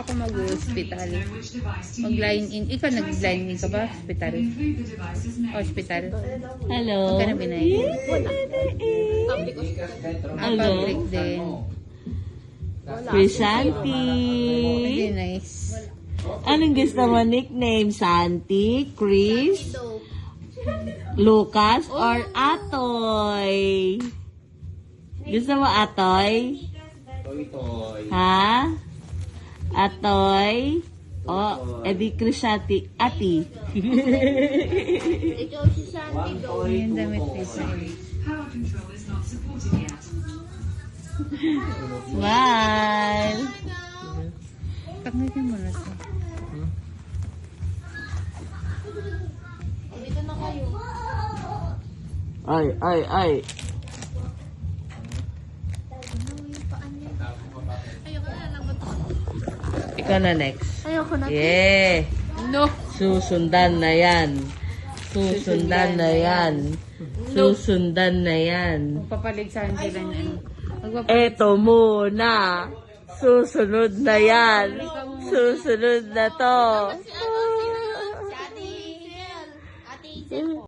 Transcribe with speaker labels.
Speaker 1: ako mag-hospital. Mag-line in. Ikaw nag-line in ka ba? Hospital? Hospital?
Speaker 2: Hello.
Speaker 1: Magkano binayad?
Speaker 2: Hello.
Speaker 1: Public din.
Speaker 2: Crisanti.
Speaker 1: Hindi nice.
Speaker 2: Anong gusto mo nickname? Santi, Chris, Lucas, or Atoy? Gusto mo Atoy? Ha? Atoy? O, edi Crisanti. Ati.
Speaker 3: Ikaw si Santi daw.
Speaker 1: Yung damit ko sa'yo.
Speaker 2: Smile.
Speaker 1: Tanggapin mo na ito.
Speaker 3: Dito na kayo.
Speaker 2: Ay, ay, ay.
Speaker 3: Ayoko na lang ba ito?
Speaker 2: Ikaw na next.
Speaker 3: Ayoko na.
Speaker 2: Yeah.
Speaker 1: No!
Speaker 2: Susundan na yan. Susundan na yan. Susundan na yan.
Speaker 1: Magpapaligsahan sila niyan.
Speaker 2: Eto muna. Susunod na yan. Susunod na to.
Speaker 3: Si Ate Isel. Ate Isel po.